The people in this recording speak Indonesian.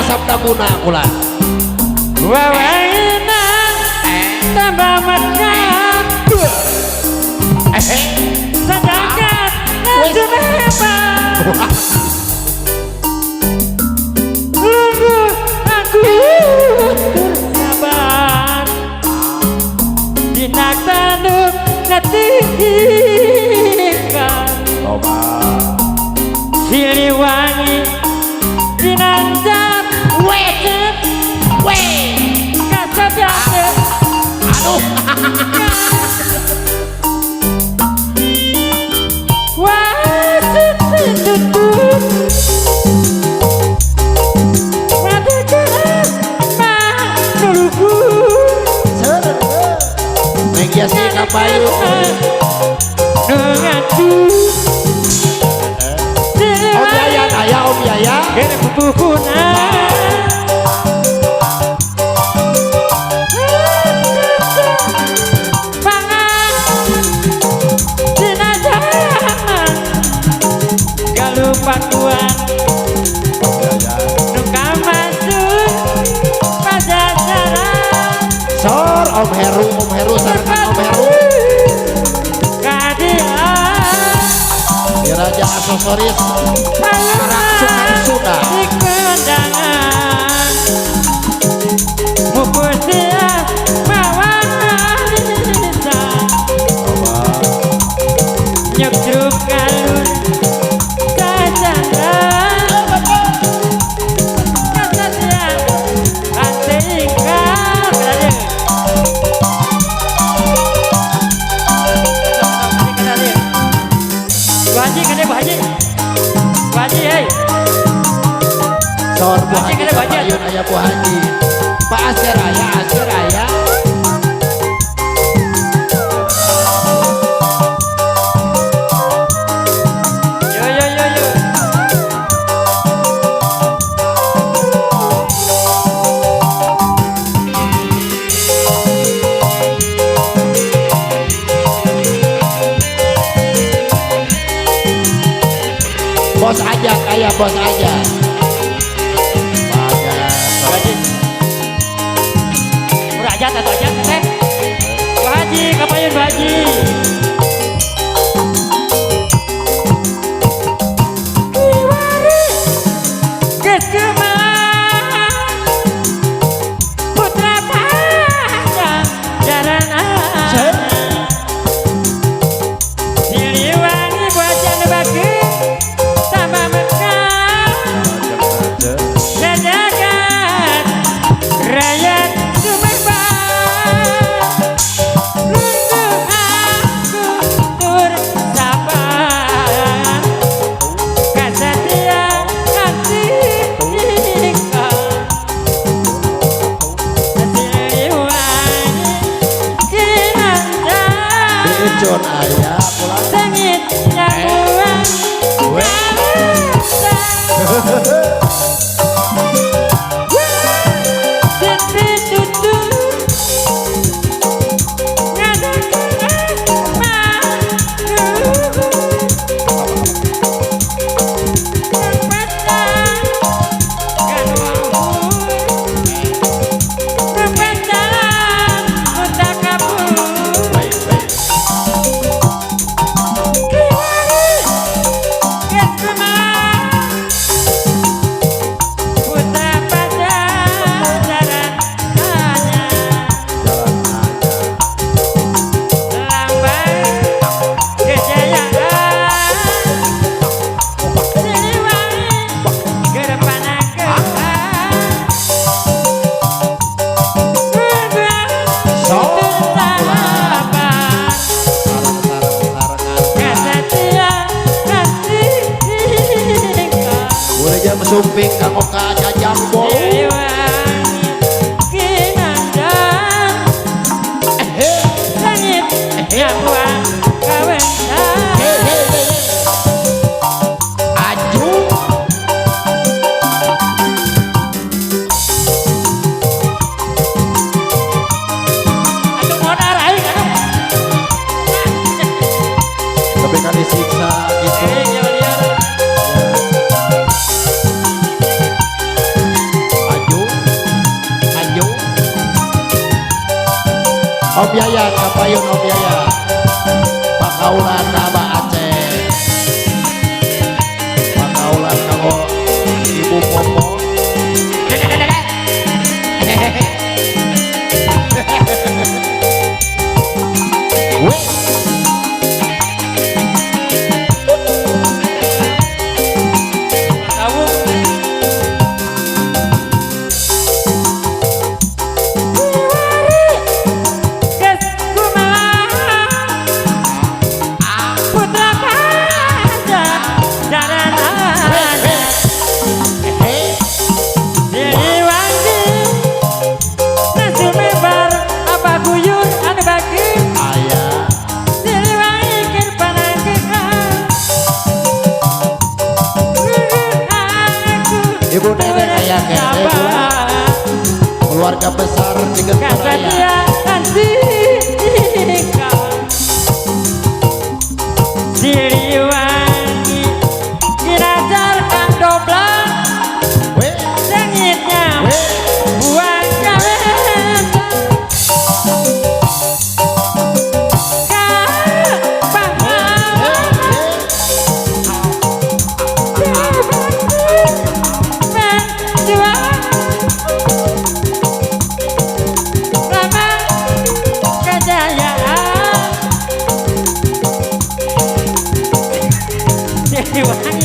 Sabda kulan wawena tambah megah sedangkan hebat lungguh aku bersabar dinak tanuk netikan Siliwangi dinanjak aduh wasit ditutup matikan menunggu Megiasi kapayu ngadu Om Yaya ayah Om Yaya kene bubuhuna Pakuan Nuka masuk Pajajaran Sor Om Heru sarangan Om Heru Keadilan di Raja Aksesoris Sungai Sunda di kondangan Mupusia Mawanisa Nyuk jeruk kalun Sor Bu Haji Kabayun ayah Bu Haji Pak Asir ayah bos aja kayak bos aja Raja atau aja teh Bu Haji Kabayun Bu Haji Iwari Keskeman Putra Panjang Jaranan Siliwangi Buajan Bagi Tambah Mekah Jadakan Rakyat John ayah pulang sengit nyakuan kuring kanggo kajajang bolu. Siliwangi kinandang langit yang buang kawentan. Aju Atuh modal aing atuh. tapi kan disiksa gitu. Aju aju Om Yayan kapayun Om Yayan pakaulan Abah Aceh pakaulan kanggo Ibu Popo. Wih, Kamu Kes kumaha putra kaja jaranan Siliwangi nasi mebar apa guyur anu bagi ayah Siliwangi keur panangkeun aku Ibu Nenek aya kene Bu. Keluarga besar di Gentaraya. Kesetiaan singkau Siliwangi dirajarkan doblang Weh, sengitnya weh, buang kawentan kapahalan menjual lama kejayaan Siliwangi